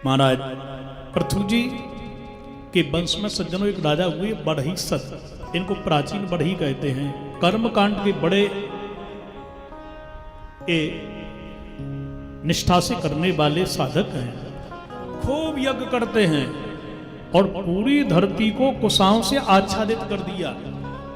महाराज पृथु जी के वंश में सज्जनों एक राजा हुए बढ़ई सत, इनको प्राचीन बढ़ई कहते हैं। कर्म कांड के बड़े निष्ठा से करने वाले साधक हैं, खूब यज्ञ करते हैं और पूरी धरती को कुशाओं से आच्छादित कर दिया।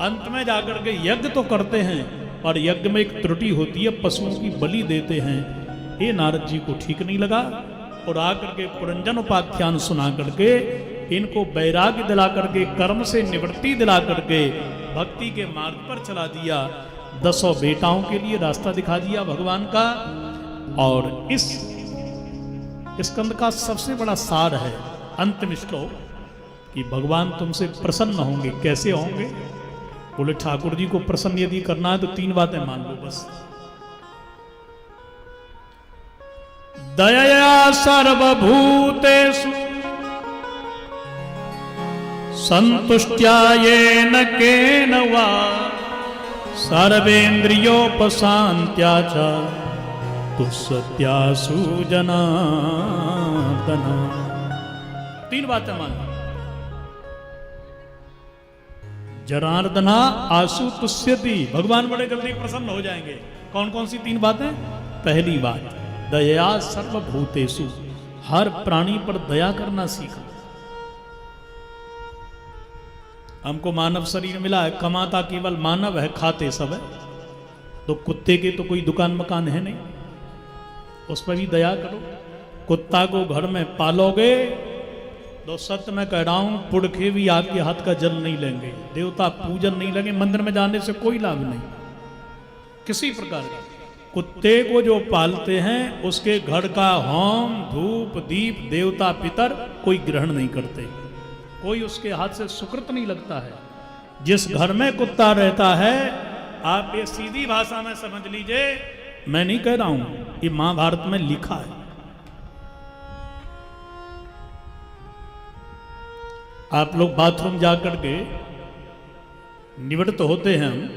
अंत में जाकर के यज्ञ तो करते हैं और यज्ञ में एक त्रुटि होती है, पशुओं की बलि देते हैं। ये नारद जी को ठीक नहीं लगा और आकर के पुरंजन उपाख्यान सुना करके इनको वैराग्य दिला करके कर्म से निवृत्ति दिला करके भक्ति के मार्ग पर चला दिया। 10 बेटाओं के लिए रास्ता दिखा दिया भगवान का। और इस स्कंद का सबसे बड़ा सार है अंतिम श्लोक कि भगवान तुमसे प्रसन्न होंगे। कैसे होंगे? बोले ठाकुर जी को प्रसन्न यदि करना है तो 3 बातें मान लो बस। दयया सर्वभूतेषु संतुष्ट्या येन केन वा सर्वेन्द्रियोपशान्त्या च तुष्यत्यासु जनार्दन। 3 बातें मान लो। जनार्दना आसु तुष्यति, भगवान बड़े जल्दी प्रसन्न हो जाएंगे। कौन कौन सी 3 बातें? पहली बात दया सर्वभूतेषु, हर प्राणी पर दया करना सीखो। हमको मानव शरीर मिला है, कमाता केवल मानव है, खाते सब है। तो कुत्ते के तो कोई दुकान मकान है नहीं, उस पर भी दया करो। कुत्ता को घर में पालोगे तो सत्य में कह रहा हूं पुड़खे भी आपके हाथ का जल नहीं लेंगे, देवता पूजन नहीं लेंगे, मंदिर में जाने से कोई लाभ नहीं किसी प्रकार का। कुत्ते को जो पालते हैं उसके घर का होम धूप दीप देवता पितर कोई ग्रहण नहीं करते, कोई उसके हाथ से सुकृत नहीं लगता है। जिस घर में कुत्ता रहता है, आप ये सीधी भाषा में समझ लीजिए, मैं नहीं कह रहा हूं, ये महाभारत में लिखा है। आप लोग बाथरूम जाकर के निवृत्त होते हैं, हम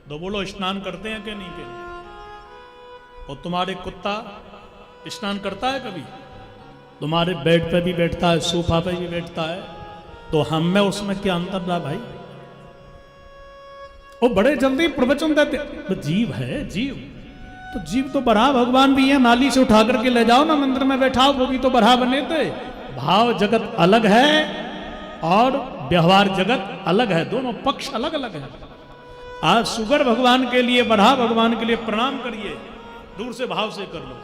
तो बोलो स्नान करते हैं कि नहीं के? और तुम्हारे कुत्ता स्नान करता है कभी? तुम्हारे बेड पे भी बैठता है, सोफा पे भी बैठता है, तो हम में उसमें क्या अंतर रहा भाई? वो बड़े जल्दी प्रवचन देते, तो जीव है जीव, तो जीव तो बराह भगवान भी है, नाली से उठा करके ले जाओ ना, मंदिर में बैठाओ, वो भी तो बराह बने थे। भाव जगत अलग है और व्यवहार जगत अलग है, दोनों पक्ष अलग अलग है। आज सुगर भगवान के लिए, बराह भगवान के लिए प्रणाम करिए, दूर से भाव से कर लो।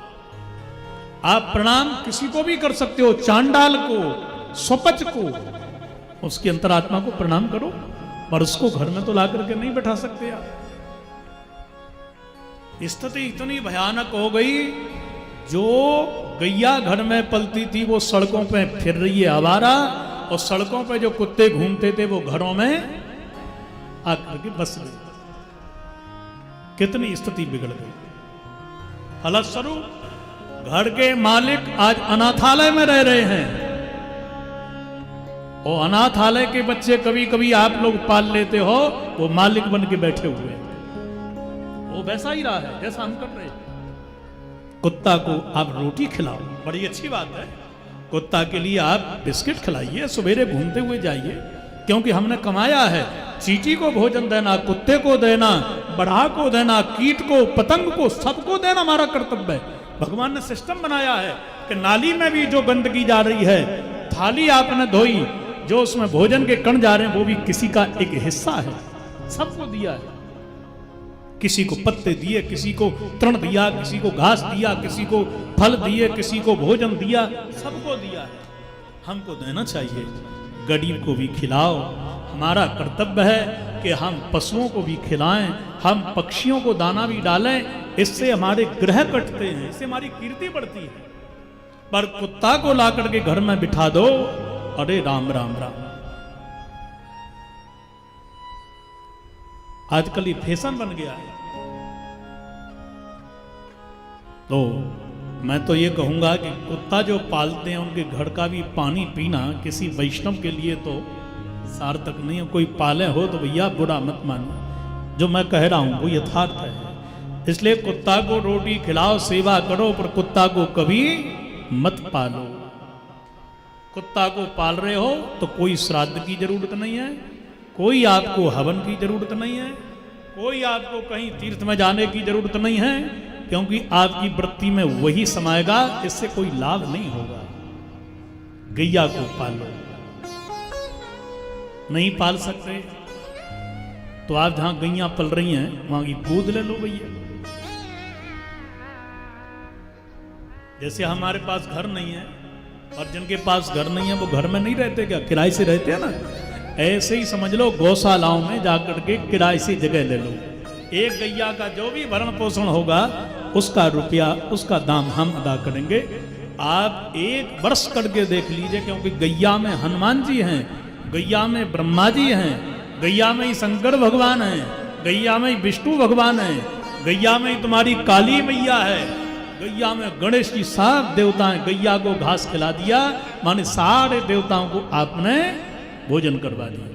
आप प्रणाम किसी को भी कर सकते हो, चांडाल को, स्वपच को, उसकी अंतरात्मा को प्रणाम करो, पर उसको घर में तो ला करके नहीं बैठा सकते आप। स्थिति इतनी भयानक हो गई, जो गैया घर में पलती थी वो सड़कों पे फिर रही है आवारा, और सड़कों पे जो कुत्ते घूमते थे वो घरों में आकर के बस गए। कितनी स्थिति बिगड़ गई। फलस्वरूप घर के मालिक आज अनाथालय में रह रहे हैं, और अनाथालय के बच्चे कभी कभी आप लोग पाल लेते हो, वो मालिक बन के बैठे हुए हैं। वो वैसा ही रहा है जैसा हम कर रहे हैं। कुत्ता को आप रोटी खिलाओ, बड़ी अच्छी बात है। कुत्ता के लिए आप बिस्किट खिलाइए, सवेरे घूमते हुए जाइए, क्योंकि हमने कमाया है। चींटी को भोजन देना, कुत्ते को देना, बढ़ा को देना, कीट को, पतंग को, सबको देना हमारा कर्तव्य है। भगवान ने सिस्टम बनाया है कि नाली में भी जो गंदगी जा रही है, थाली आपने धोई, जो उसमें भोजन के कण जा रहे हैं वो भी किसी का एक हिस्सा है, सबको दिया है। किसी को पत्ते दिए, किसी को तृण दिया, किसी को घास दिया, किसी को फल दिए, किसी को भोजन दिया, सबको दिया है। हमको देना चाहिए। गरीब को भी खिलाओ, हमारा कर्तव्य है कि हम पशुओं को भी खिलाएं, हम पक्षियों को दाना भी डालें, इससे हमारे ग्रह कटते हैं, इससे हमारी कीर्ति बढ़ती है। पर कुत्ता को ला करके घर में बिठा दो, अरे राम राम राम। आजकल ये फैशन बन गया है। तो मैं तो ये कहूंगा कि कुत्ता जो पालते हैं उनके घर का भी पानी पीना किसी वैष्णव के लिए तो सार्थक नहीं है। कोई पाले हो तो भैया बुरा मत मानो, जो मैं कह रहा हूं वो यथार्थ है। इसलिए कुत्ता को रोटी खिलाओ, सेवा करो, पर कुत्ता को कभी मत पालो। कुत्ता को पाल रहे हो तो कोई श्राद्ध की जरूरत नहीं है, कोई आपको हवन की जरूरत नहीं है, कोई आपको कहीं तीर्थ में जाने की जरूरत नहीं है, क्योंकि आपकी वृत्ति में वही समाएगा, इससे कोई लाभ नहीं होगा। गैया को पालो। नहीं पाल सकते तो आप जहां गैया पल रही हैं वहां की गोद ले लो भैया। जैसे हमारे पास घर नहीं है और जिनके पास घर नहीं है वो घर में नहीं रहते, क्या किराए से रहते हैं ना, ऐसे ही समझ लो गौशालाओं में जाकर के किराए से जगह ले लो। एक गैया का जो भी भरण पोषण होगा उसका रुपया, उसका दाम हम अदा करेंगे। आप एक वर्ष करके देख लीजिए, क्योंकि गैया में हनुमान जी हैं, गैया में ब्रह्मा जी हैं, गैया में ही शंकर भगवान हैं, गैया में ही विष्णु भगवान हैं, गैया में ही तुम्हारी काली मैया है, गैया में गणेश जी, सब देवता हैं। गैया को घास खिला दिया माने सारे देवताओं को आपने भोजन करवा दिया।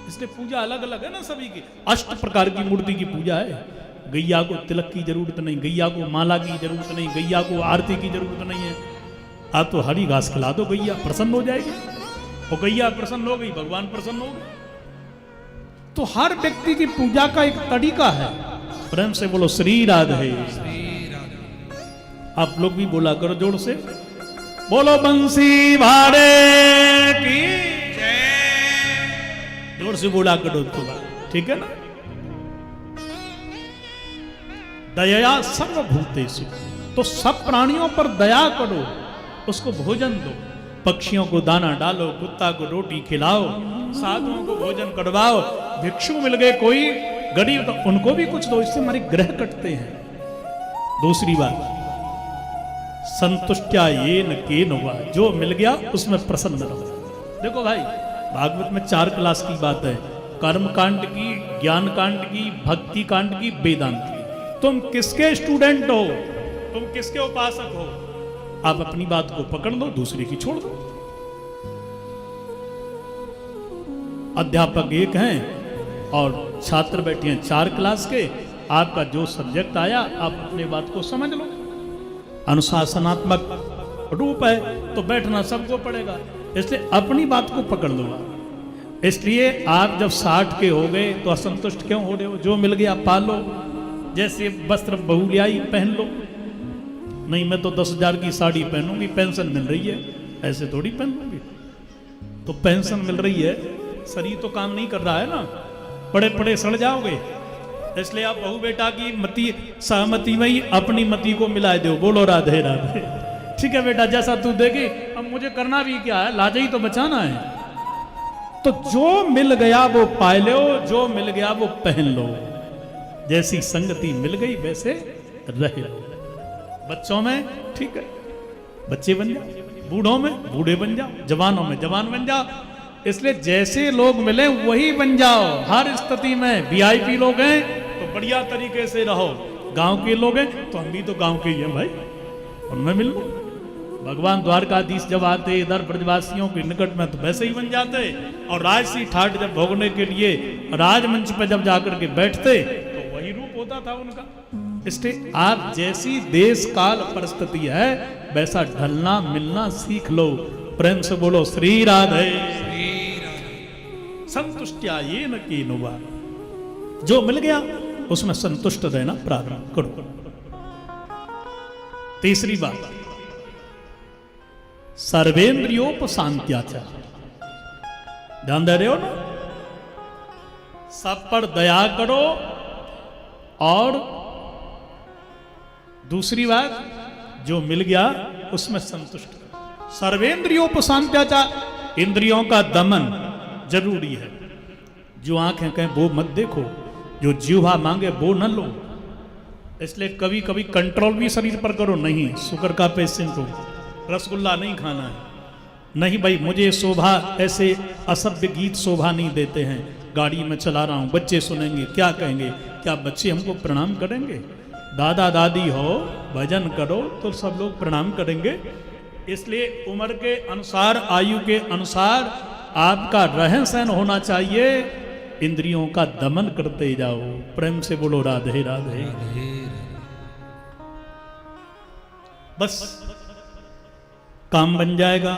इसलिए पूजा अलग अलग है ना सभी की, 8 प्रकार की मूर्ति की पूजा है। गैया को तिलक की जरूरत नहीं, गैया को माला की जरूरत नहीं, गैया को आरती की जरूरत नहीं है। आप तो हरी घास खिला दो, गैया प्रसन्न हो जाएगी, और गैया प्रसन्न हो गई भगवान प्रसन्न हो गए। तो हर व्यक्ति की पूजा का एक तरीका है। प्रेम से बोलो श्री राधे। आप लोग भी बोला करो जोर से, बोलो बंसी भारे की जोर से बोला करो तो, ठीक है ना। दया सर्वभूतेषु, तो सब प्राणियों पर दया करो, उसको भोजन दो। पक्षियों को दाना डालो, कुत्ता को रोटी खिलाओ, साधुओं को भोजन करवाओ, भिक्षु मिल गए कोई गरीब तो उनको भी कुछ दो, इससे हमारे ग्रह कटते हैं। दूसरी बात, संतुष्टया येन केन हुआ, जो मिल गया उसमें प्रसन्न रहो। देखो भाई, भागवत में 4 क्लास की बात है, कर्म कांड की, ज्ञान कांड की, भक्ति कांड की, वेदांत की। तुम किसके स्टूडेंट हो, तुम किसके उपासक हो, आप अपनी बात को पकड़ लो, दूसरे की छोड़ दो। अध्यापक एक हैं और छात्र बैठे हैं 4 क्लास के, आपका जो सब्जेक्ट आया आप अपनी बात को समझ लो। अनुशासनात्मक रूप है तो बैठना सबको पड़ेगा, इसलिए अपनी बात को पकड़ लो। इसलिए आप जब 60 के हो गए तो असंतुष्ट क्यों हो रहे हो? जो मिल गया पालो। जैसे वस्त्र बहू ले आई पहन लो, नहीं मैं तो 10,000 की साड़ी पहनूंगी, पेंशन मिल रही है, ऐसे थोड़ी पहन लूंगी। तो पेंशन मिल रही है, शरीर तो काम नहीं कर रहा है ना, पड़े पड़े सड़ जाओगे। इसलिए आप बहू बेटा की मति सहमति में ही अपनी मति को मिला दो। बोलो राधे राधे। ठीक है बेटा, जैसा तू देगी, अब मुझे करना भी क्या है, लाजा ही तो बचाना है। तो जो मिल गया वो पाए लो, जो मिल गया वो पहन लो। जैसी संगति मिल गई वैसे रह लो। बच्चों में ठीक है, बच्चे बन जाओ, बूढ़ों में बूढ़े बन जाओ, जवानों में जवान बन जाओ। इसलिए जैसे लोग मिले वही बन जाओ। हर स्थिति में वीआईपी लोग हैं तो बढ़िया तरीके से रहो, गांव के लोग हैं तो हम भी तो गांव के ही हैं भाई, उनमें मिल लो। भगवान द्वारकाधीश जब आते इधर ब्रजवासियों के निकट में तो वैसे ही बन जाते, और राजसी ठाट जब भोगने के लिए राजमंच पर जब जाकर के बैठते तो वही रूप होता था उनका। इसलिए आप जैसी देश काल परिस्थिति है वैसा ढलना मिलना सीख लो। प्रेम से बोलो श्री राधे। संतुष्टया येन केनवा, जो मिल गया उसमें संतुष्ट रहना प्रारंभ करो। तीसरी बात, सर्वेंद्रियोपशांत्याचार। ध्यान दे रहे हो ना, सब पर दया करो। और दूसरी बात, जो मिल गया उसमें संतुष्ट करो। सर्वेंद्रियोपशांत्याचार, इंद्रियों का दमन जरूरी है। जो आंखें कहें वो मत देखो, जो जीवा मांगे वो न लो। इसलिए कभी कभी कंट्रोल भी शरीर पर करो। नहीं, शुगर का पेशेंट हो, रसगुल्ला नहीं खाना है, नहीं भाई मुझे शोभा, ऐसे असभ्य गीत शोभा नहीं देते हैं। गाड़ी में चला रहा हूं, बच्चे सुनेंगे, क्या कहेंगे? क्या बच्चे हमको प्रणाम करेंगे? दादा दादी हो, भजन करो तो सब लोग प्रणाम करेंगे। इसलिए उम्र के अनुसार, आयु के अनुसार आपका रहन सहन होना चाहिए। इंद्रियों का दमन करते जाओ। प्रेम से बोलो राधे राधे। बस काम बन जाएगा।